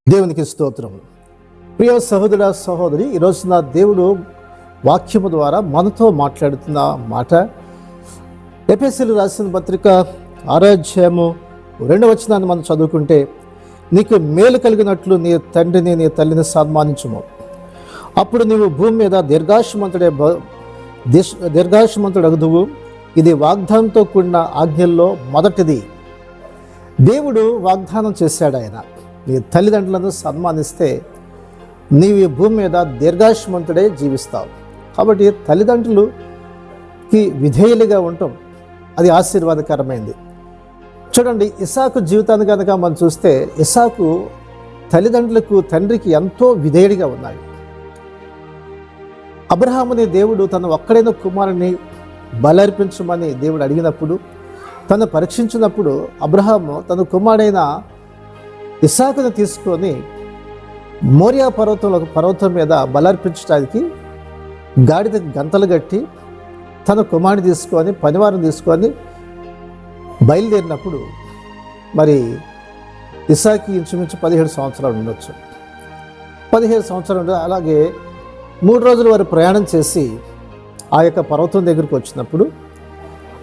దేవునికి స్తోత్రం. ప్రియ సహోదర సహోదరి, ఈరోజు నా దేవుడు వాక్యము ద్వారా మనతో మాట్లాడుతున్న మాట ఎఫెసీయులకు రాసిన పత్రిక 6వ అధ్యాయము 2వ వచనాన్ని మనం చదువుకుంటే, నీకు మేలు కలిగినట్లు నీ తండ్రిని నీ తల్లిని సన్మానించుము, అప్పుడు నీవు భూమి మీద దీర్ఘాయుష్మంతుడగుదువు. ఇది వాగ్దానంతో కూడిన ఆజ్ఞల్లో మొదటిది. దేవుడు వాగ్దానం చేశాడు. ఆయన నీ తల్లిదండ్రులను సన్మానిస్తే నీవు ఈ భూమి మీద దీర్ఘాయుష్మంతుడే జీవిస్తావు. కాబట్టి తల్లిదండ్రులకి విధేయులుగా ఉండటం అది ఆశీర్వాదకరమైంది. చూడండి, ఇస్సాకు జీవితాన్ని కనుక మనం చూస్తే, ఇస్సాకు తల్లిదండ్రులకు తండ్రికి ఎంతో విధేయుడిగా ఉన్నాడు. అబ్రహాముని దేవుడు తన ఒక్కడైన కుమారుని బలర్పించమని దేవుడు అడిగినప్పుడు, తను పరీక్షించినప్పుడు అబ్రహాము తన కుమారుడైన ఇస్సాకును తీసుకొని మోరియా పర్వతం మీద బలర్పించడానికి గాడిద గంతలు కట్టి తన కుమారుని తీసుకొని పనివారిని తీసుకొని బయలుదేరినప్పుడు, మరి ఇస్సాకి ఇంచుమించు 17 సంవత్సరాలు ఉండొచ్చు. 17 సంవత్సరాలు అలాగే 3 రోజుల వరకు ప్రయాణం చేసి ఆ యొక్క పర్వతం దగ్గరికి వచ్చినప్పుడు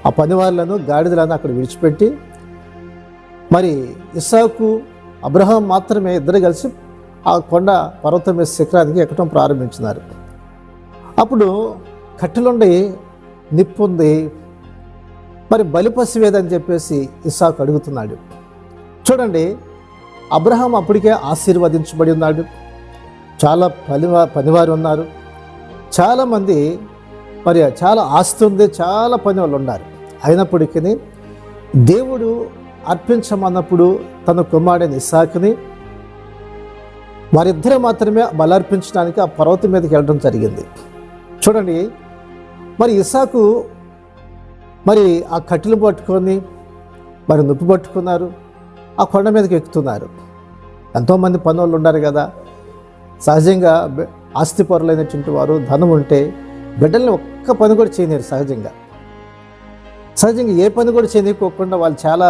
ఆ పనివారులను గాడిదలను అక్కడ విడిచిపెట్టి, మరి ఇస్సాకు అబ్రహాం మాత్రమే ఇద్దరు కలిసి ఆ కొండ పర్వతం మీద శిఖరానికి ఎక్కడం ప్రారంభించినారు. అప్పుడు కట్టెలుండి నిప్పు ఉంది, మరి బలిపశువేదని చెప్పేసి ఇస్సాకు అడుగుతున్నాడు. చూడండి, అబ్రహాం అప్పటికే ఆశీర్వదించబడి ఉన్నాడు. చాలా పనివారు ఉన్నారు, చాలామంది, మరి చాలా ఆస్తి ఉంది, చాలా పని వాళ్ళు ఉన్నారు. అయినప్పటికీ దేవుడు అర్పించమన్నప్పుడు తన కుమారుడైన ఇస్సాకుని వారిద్దరూ మాత్రమే బలర్పించడానికి ఆ పర్వతం మీదకి వెళ్ళడం జరిగింది. చూడండి, మరి ఇస్సాకు మరి ఆ కట్టెలు పట్టుకొని మరి నొప్పి పట్టుకున్నారు, ఆ కొండ మీదకి ఎక్కుతున్నారు. ఎంతోమంది పనులు ఉన్నారు కదా. సహజంగా ఆస్తిపరులైనటువంటి వారు ధనం ఉంటే బిడ్డల్ని ఒక్క పని కూడా చేయలేరు. సహజంగా ఏ పని కూడా చేయకోకుండా వాళ్ళు చాలా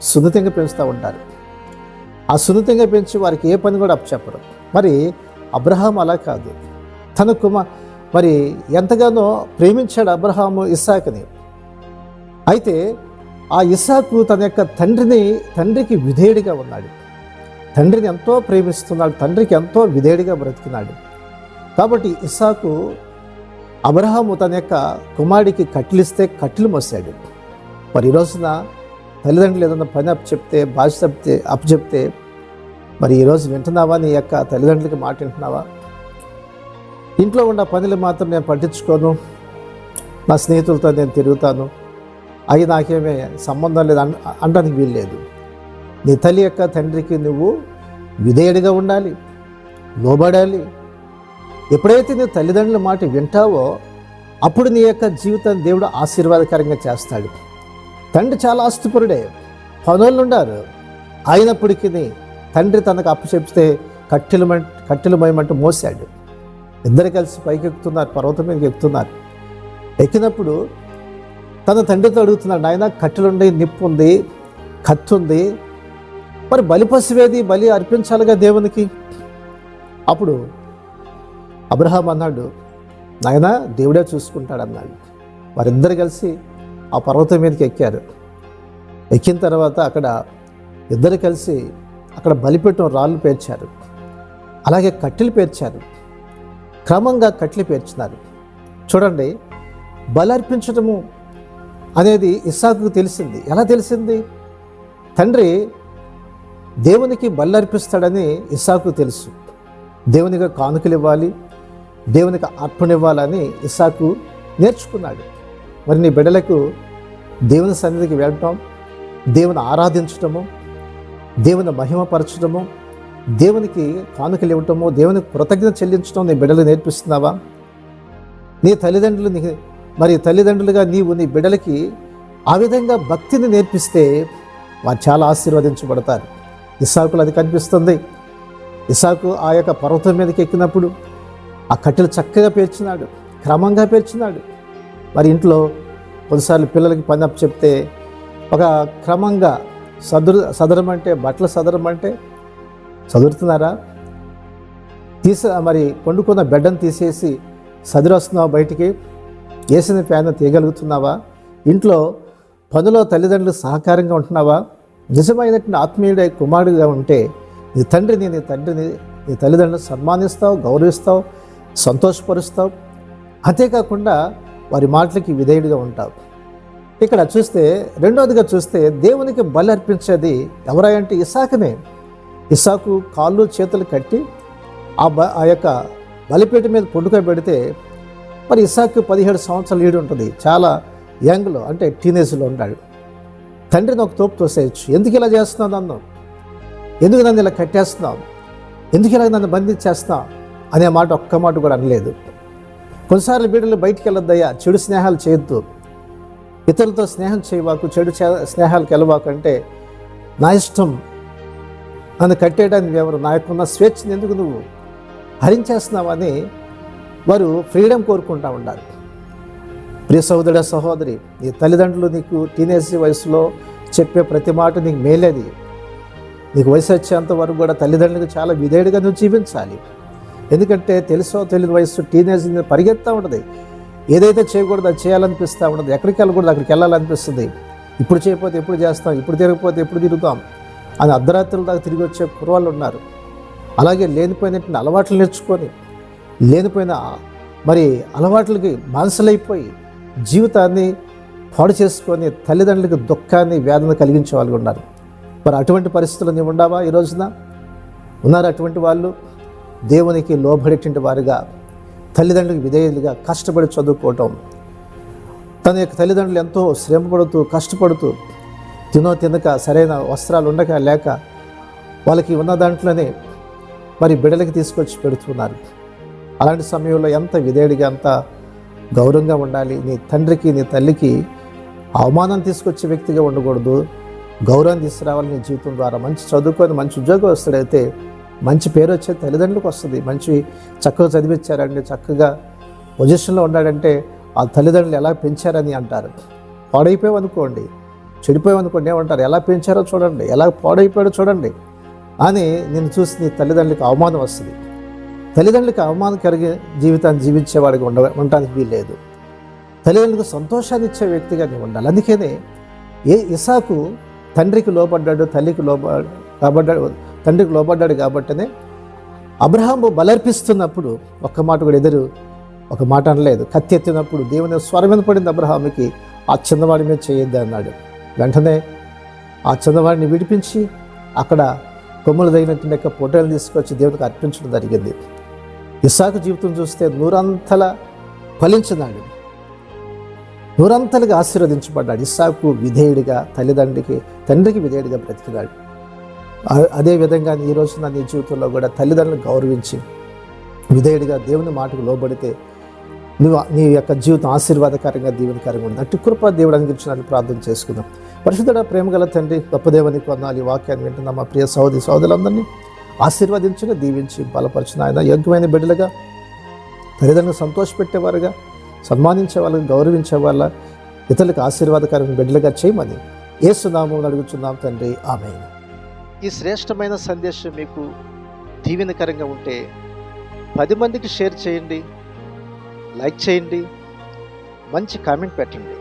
సున్నితంగా పెంచుతూ ఉంటారు. ఆ సున్నితంగా పెంచి వారికి ఏ పని కూడా అప్పచెప్పరు. మరి అబ్రహాం అలా కాదు. తన మరి ఎంతగానో ప్రేమించాడు అబ్రహాము ఇస్సాకుని. అయితే ఆ ఇస్సాకు తన యొక్క తండ్రికి విధేయుడిగా ఉన్నాడు. తండ్రిని ఎంతో ప్రేమిస్తున్నాడు, తండ్రికి ఎంతో విధేయుడిగా బ్రతికినాడు. కాబట్టి ఇస్సాకు అబ్రహాము తన యొక్క కుమారుడికి కట్టెలిస్తే కట్టెలు మోసాడు. మరి ఈ రోజున తల్లిదండ్రులు ఏదైనా పని అప్పచెప్తే మరి ఈరోజు వింటున్నావా? నీ యొక్క తల్లిదండ్రులకి మాట వింటున్నావా? ఇంట్లో ఉన్న పనులు మాత్రం నేను పట్టించుకోను, నా స్నేహితులతో నేను తిరుగుతాను, అవి నాకేమీ సంబంధం లేదు అనడానికి వీల్లేదు. నీ తల్లి యొక్క తండ్రికి నువ్వు విధేయుడిగా ఉండాలి, లోబడాలి. ఎప్పుడైతే నీ తల్లిదండ్రుల మాట వింటావో అప్పుడు నీ యొక్క జీవితాన్ని దేవుడు ఆశీర్వాదకరంగా చేస్తాడు. తండ్రి చాలా ఆస్తిపరుడే, పనులు ఉన్నారు. అయినప్పటికీ తండ్రి తనకు అప్పచెప్తే కట్టెలు మయమంటూ మోసాడు. ఇద్దరు కలిసి పైకి ఎక్కుతున్నారు, పర్వతం మీదకి ఎక్కుతున్నారు. ఎక్కినప్పుడు తన తండ్రితో అడుగుతున్నాడు, నాయన కట్టెలుండి, నిప్పు ఉంది, కత్తి ఉంది, మరి బలి అర్పించాలిగా దేవునికి. అప్పుడు అబ్రహాం అన్నాడు, నాయన దేవుడే చూసుకుంటాడు అన్నాడు. వారిద్దరు కలిసి ఆ పర్వతం మీదకి ఎక్కారు. ఎక్కిన తర్వాత అక్కడ ఇద్దరు కలిసి అక్కడ బలిపీఠం రాళ్ళు పేర్చారు, అలాగే కట్టెలు పేర్చారు. క్రమంగా కట్టెలు పేర్చినారు. చూడండి, బలర్పించటము అనేది ఇస్సాకుకు తెలిసింది. ఎలా తెలిసింది? తండ్రి దేవునికి బలర్పిస్తాడని ఇస్సాకుకు తెలుసు. దేవునికి కానుకలు ఇవ్వాలి, దేవునికి అర్పణ ఇవ్వాలని ఇస్సాకు నేర్చుకున్నాడు. మరి నీ బిడ్డలకు దేవుని సన్నిధికి వెళ్ళటం, దేవుని ఆరాధించటము, దేవుని మహిమపరచడము, దేవునికి కానుకలు ఇవ్వటము, దేవునికి కృతజ్ఞత చెల్లించడం నీ బిడ్డలు నేర్పిస్తున్నావా? నీ తల్లిదండ్రులుగా నీవు నీ బిడ్డలకి ఆ విధంగా భక్తిని నేర్పిస్తే వారు చాలా ఆశీర్వదించబడతారు. ఇస్సాకులు అది కనిపిస్తుంది. ఇస్సాకు ఆ యొక్క పర్వతం మీదకి ఎక్కినప్పుడు ఆ కట్టెలు చక్కగా పేర్చినాడు, క్రమంగా పేర్చినాడు. మరి ఇంట్లో కొన్నిసార్లు పిల్లలకి పని అప్పచెప్తే ఒక క్రమంగా సదరం అంటే బట్టలు సదరం అంటే చదువుతున్నారా? మరి వండుకున్న బెడ్డను తీసేసి సదిరొస్తున్నావా బయటికి? వేసిన ఫ్యాన్ తీయగలుగుతున్నావా? ఇంట్లో పనిలో తల్లిదండ్రులు సహకారంగా ఉంటున్నావా? నిజమైనటువంటి ఆత్మీయుడై కుమారుడిగా ఉంటే నీ తండ్రిని నీ తల్లిదండ్రులను సన్మానిస్తావు, గౌరవిస్తావు, సంతోషపరుస్తావు. అంతేకాకుండా వారి మాటలకి విధేయుడిగా ఉంటావు. ఇక్కడ చూస్తే రెండవదిగా చూస్తే దేవునికి బలి అర్పించేది ఎవరంటే ఇస్సాకునే. ఇస్సాకు కాళ్ళు చేతులు కట్టి ఆ యొక్క బలిపీఠ మీద పెడితే మరి ఇస్సాకు 17 సంవత్సరాలు ఈడు ఉంటుంది. చాలా యంగ్లో, అంటే టీనేజ్లో ఉన్నాడు. తండ్రిని ఒక తోపు తోసేయచ్చు. ఎందుకు ఇలా చేస్తున్నావు నన్ను? ఎందుకు నన్ను ఇలా కట్టేస్తున్నావు? ఎందుకు ఇలా నన్ను బంధించేస్తున్నావు అనే మాట ఒక్క మాట కూడా అనలేదు. కొన్నిసార్లు బిడ్డలు బయటికి వెళ్ళొద్దయ్యా, చెడు స్నేహాలు చేయొద్దు, ఇతరులతో స్నేహం చేయవాకు, చెడు స్నేహాలకు వెళ్ళవాకు అంటే నా ఇష్టం, నన్ను కట్టేయడానికి ఎవరు, నా యొక్కన్న స్వేచ్ఛను ఎందుకు నువ్వు హరించేస్తున్నావని వారు ఫ్రీడమ్ కోరుకుంటూ ఉండాలి. ప్రియ సహోదర సహోదరి, నీ తల్లిదండ్రులు నీకు టీనేజ్ వయసులో చెప్పే ప్రతి మాట నీకు మేలేది. నీకు వయసు వచ్చేంత వరకు కూడా తల్లిదండ్రులకు చాలా విధేయుడిగా నువ్వు జీవించాలి. ఎందుకంటే తెలుసో తెలియని వయసు టీనేజ్ పరిగెత్తా ఉంటుంది. ఏదైతే చేయకూడదు అది చేయాలనిపిస్తూ ఉంటుంది. ఎక్కడికి వెళ్ళకూడదు అక్కడికి వెళ్ళాలనిపిస్తుంది. ఇప్పుడు చేయకపోతే ఎప్పుడు చేస్తాం, ఇప్పుడు తిరగకపోతే ఎప్పుడు తిరుగుతాం అని అర్ధరాత్రుల దాకా తిరిగి వచ్చే కుర్రవాళ్ళు ఉన్నారు. అలాగే లేనిపోయినటువంటి అలవాట్లు నేర్చుకొని, లేనిపోయిన మరి అలవాట్లకి బానిసలైపోయి జీవితాన్ని పాడు చేసుకొని తల్లిదండ్రులకు దుఃఖాన్ని, వేదన కలిగించే వాళ్ళు ఉన్నారు. మరి అటువంటి పరిస్థితులు నీవు ఉండవా? ఈ రోజున ఉన్నారు అటువంటి వాళ్ళు. దేవునికి లోబడేటువంటి వారుగా, తల్లిదండ్రులకు విధేయులుగా కష్టపడి చదువుకోవటం, తన యొక్క తల్లిదండ్రులు ఎంతో శ్రమపడుతూ కష్టపడుతూ తినక సరైన వస్త్రాలు ఉండక లేక వాళ్ళకి ఉన్న దాంట్లోనే మరి బిడ్డలకి తీసుకొచ్చి పెడుతున్నారు. అలాంటి సమయంలో ఎంత విధేయుడిగా, ఎంత గౌరవంగా ఉండాలి. నీ తండ్రికి నీ తల్లికి అవమానం తీసుకొచ్చే వ్యక్తిగా ఉండకూడదు. గౌరవం తీసుకురావాలి నీ జీవితం ద్వారా. మంచి చదువుకొని మంచి ఉద్యోగం వస్తాడైతే మంచి పేరు వచ్చే తల్లిదండ్రులకు వస్తుంది. మంచి చక్కగా చదివించారండి, చక్కగా పొజిషన్లో ఉన్నాడంటే ఆ తల్లిదండ్రులు ఎలా పెంచారని అంటారు. పాడైపోయావనుకోండి, చెడిపోయావనుకోండి ఏమంటారు, ఎలా పెంచారో చూడండి, ఎలా పాడైపోయాడో చూడండి అని నేను చూసి నీ తల్లిదండ్రులకు అవమానం వస్తుంది. తల్లిదండ్రులకు అవమానం కలిగే జీవితాన్ని జీవించేవాడిగా ఉండడానికి వీల్లేదు. తల్లిదండ్రులకు సంతోషాన్ని ఇచ్చే వ్యక్తిగా నీవు ఉండాలి. అందుకనే ఇస్సాకు తండ్రికి లోబడ్డాడు, తండ్రికి లోబడ్డాడు కాబట్టినే అబ్రహాము బలర్పిస్తున్నప్పుడు ఒక్క మాట కూడా ఒక మాట అనలేదు. కత్తి ఎత్తినప్పుడు దేవుని స్వరం మీద పడింది అబ్రహాముకి, ఆ చిన్నవాడి మీద చేయొద్దు అన్నాడు. వెంటనే ఆ చిన్నవాడిని విడిపించి అక్కడ కొమ్ములు తగినట్టు యొక్క పొట్టేలు తీసుకొచ్చి దేవునికి అర్పించడం జరిగింది. ఇస్సాకు జీవితం చూస్తే నూరంతల ఫలించినాడు, నూరంతలుగా ఆశీర్వదించబడ్డాడు. ఇస్సాకు విధేయుడిగా తండ్రికి విధేయుడిగా బ్రతికినాడు. అదేవిధంగా ఈ రోజున నీ జీవితంలో కూడా తల్లిదండ్రులను గౌరవించి విధేయుడిగా దేవుని మాటకు లోబడితే నీ యొక్క జీవితం ఆశీర్వాదకరంగా దీవెనకరంగా ఉంది. అట్టి కృప దేవుడు అనుగ్రహించినట్లు ప్రార్థన చేసుకుందాం. పరిశుద్ధుడా, ప్రేమగల తండ్రి, గొప్ప దేవునికి వందనాలు. ఈ వాక్యాన్ని వింటున్న మా ప్రియ సహోదరులందరినీ ఆశీర్వదించుగా దీవించి బలపరిచిన ఆయన యోగ్యమైన బిడ్డలుగా, తల్లిదండ్రులను సంతోషపెట్టేవారుగా, సన్మానించే వాళ్ళని గౌరవించే వాళ్ళ, ఇతరులకు ఆశీర్వాదకరమైన బిడ్డలుగా చేయమని యేసు నామమున అడుగుచున్నాం తండ్రి, ఆమేన్. ఈ శ్రేష్టమైన సందేశం మీకు దీవెనకరంగా ఉంటే 10 మందికి షేర్ చేయండి, లైక్ చేయండి, మంచి కామెంట్ పెట్టండి.